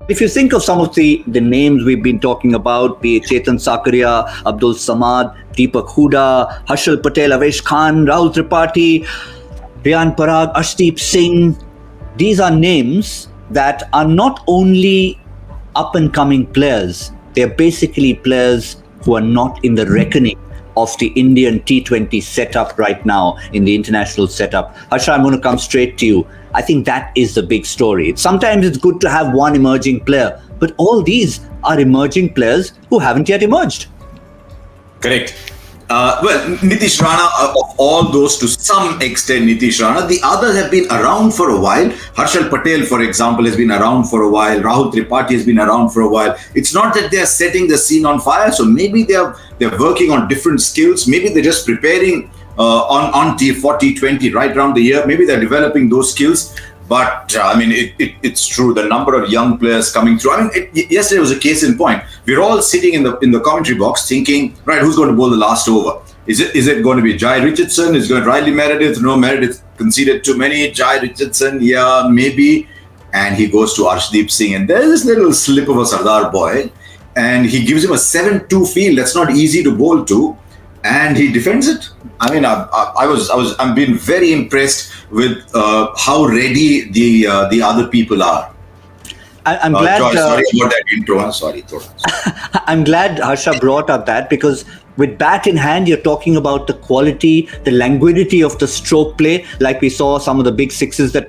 If you think of some of the names we've been talking about, be it Chetan Sakaria, Abdul Samad, Deepak Huda, Harshal Patel, Avesh Khan, Rahul Tripathi, Riyan Parag, Arshdeep Singh, these are names that are not only up and coming players, they're basically players who are not in the reckoning of the Indian T20 setup right now, in the international setup. Harsha, I'm going to come straight to you. I think that is the big story. Sometimes it's good to have one emerging player, but all these are emerging players who haven't yet emerged. Correct. Well, Nitish Rana, of all those, to some extent, Nitish Rana. The others have been around for a while. Harshal Patel, for example, has been around for a while. Rahul Tripathi has been around for a while. It's not that they are setting the scene on fire. So maybe they're working on different skills. Maybe they're just preparing for T20 right around the year. Maybe they're developing those skills. But I mean, it's true. The number of young players coming through. I mean, yesterday was a case in point. We're all sitting in the commentary box thinking, right, who's going to bowl the last over? Is it going to be Jai Richardson? Is it going to Riley Meredith? No, Meredith conceded too many. Jai Richardson, yeah, maybe. And he goes to Arshdeep Singh, and there's this little slip of a Sardar boy, and he gives him a 7-2 field. That's not easy to bowl to, and he defends it. I mean, I'm being very impressed with how ready the other people are. I'm glad. Joy, sorry about that intro. Sorry. I'm glad Harsha brought up that, because with bat in hand, you're talking about the quality, the languidity of the stroke play, like we saw some of the big sixes that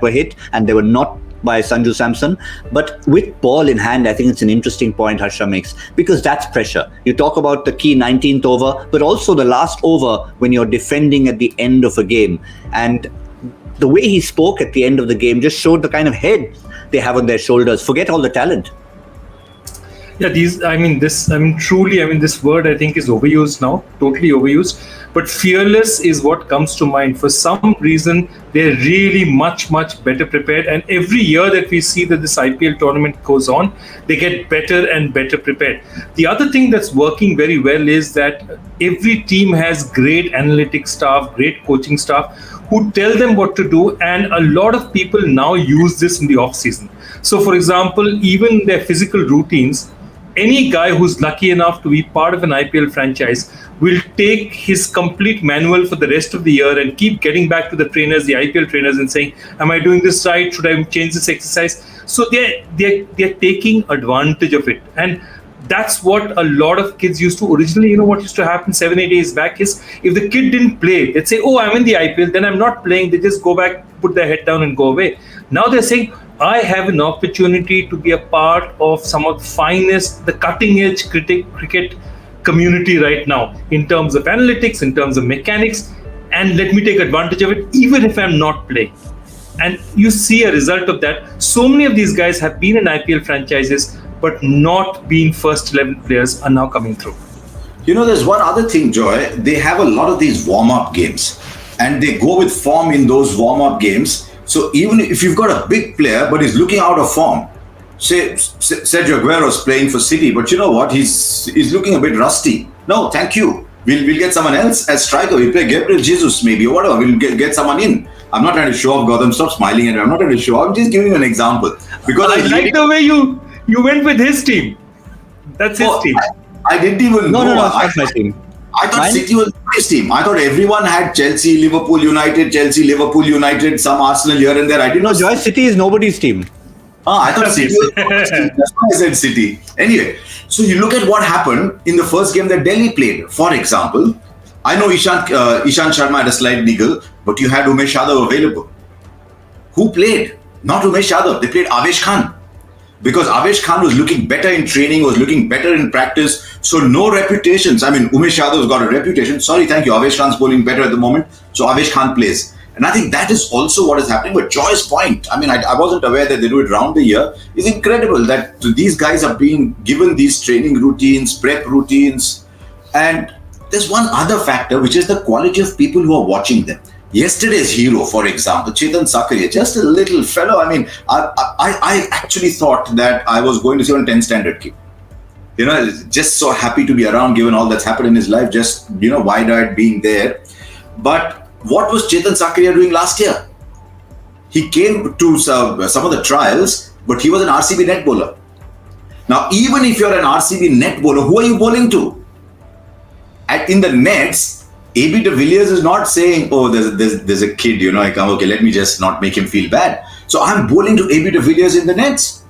were hit, and they were not by Sanju Samson. But with ball in hand, I think it's an interesting point Harsha makes, because that's pressure. You talk about the key 19th over, but also the last over when you're defending at the end of a game. And the way he spoke at the end of the game just showed the kind of head they have on their shoulders. Forget all the talent. Yeah, this word I think is overused now, totally overused. But fearless is what comes to mind. For some reason, they're really much, much better prepared. And every year that we see that this IPL tournament goes on, they get better and better prepared. The other thing that's working very well is that every team has great analytics staff, great coaching staff who tell them what to do. And a lot of people now use this in the off season. So, for example, even their physical routines, any guy who's lucky enough to be part of an IPL franchise will take his complete manual for the rest of the year and keep getting back to the trainers, the IPL trainers, and saying, am I doing this right? Should I change this exercise? So they're taking advantage of it. And that's what a lot of kids used to originally, what used to happen 7-8 days back is, if the kid didn't play, they'd say, oh, I'm in the IPL, then I'm not playing. They just go back, put their head down and go away. Now they're saying, I have an opportunity to be a part of some of the finest, the cutting edge cricket community right now, in terms of analytics, in terms of mechanics, and let me take advantage of it, even if I'm not playing. And you see a result of that. So many of these guys have been in IPL franchises, but not been first 11 players, are now coming through. There's one other thing, Joy. They have a lot of these warm-up games, and they go with form in those warm-up games. So even if you've got a big player, but he's looking out of form, say Sergio Aguero's playing for City, but you know what? He's looking a bit rusty. No, thank you. We'll get someone else as striker. We'll play Gabriel Jesus maybe, or whatever. We'll get someone in. I'm not trying to show off, Gautam. Stop smiling at me. I'm not trying to show off. I'm just giving you an example. Because I like the way you went with his team. That's his team. I didn't even know. No, that's my team. I thought City was his team. I thought everyone had Chelsea, Liverpool United, some Arsenal here and there. I didn't know. Joy, City is nobody's team. I thought City was nobody's team. That's why I said City. Anyway, so you look at what happened in the first game that Delhi played. For example, I know Ishant Sharma had a slight niggle, but you had Umesh Yadav available. Who played? Not Umesh Yadav. They played Avesh Khan. Because Avesh Khan was looking better in training, was looking better in practice. So no reputations. I mean, Umesh Yadav's got a reputation. Sorry, thank you. Avesh Khan's bowling better at the moment. So Avesh Khan plays. And I think that is also what is happening. But Joy's point, I mean, I wasn't aware that they do it round the year. It's incredible that these guys are being given these training routines, prep routines. And there's one other factor, which is the quality of people who are watching them. Yesterday's hero, for example, Chetan Sakaria, just a little fellow. I mean, I actually thought that I was going to see on 10 standard kid. Just so happy to be around given all that's happened in his life, just, wide-eyed being there. But what was Chetan Sakaria doing last year? He came to some of the trials but he was an RCB net bowler. Now, even if you're an RCB net bowler, who are you bowling to? In the nets, AB de Villiers is not saying, oh, there's a kid, I come, okay, let me just not make him feel bad. So I'm bowling to AB de Villiers in the nets.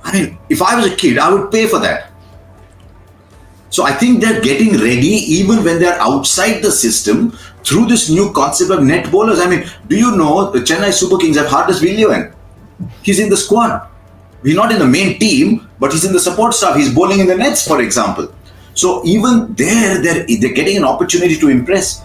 I mean, if I was a kid, I would pay for that. So I think they're getting ready even when they're outside the system through this new concept of net bowlers. I mean, do you know the Chennai Super Kings have Hardus Villian? He's in the squad. He's not in the main team, but he's in the support staff. He's bowling in the nets, for example. So even there, they're getting an opportunity to impress.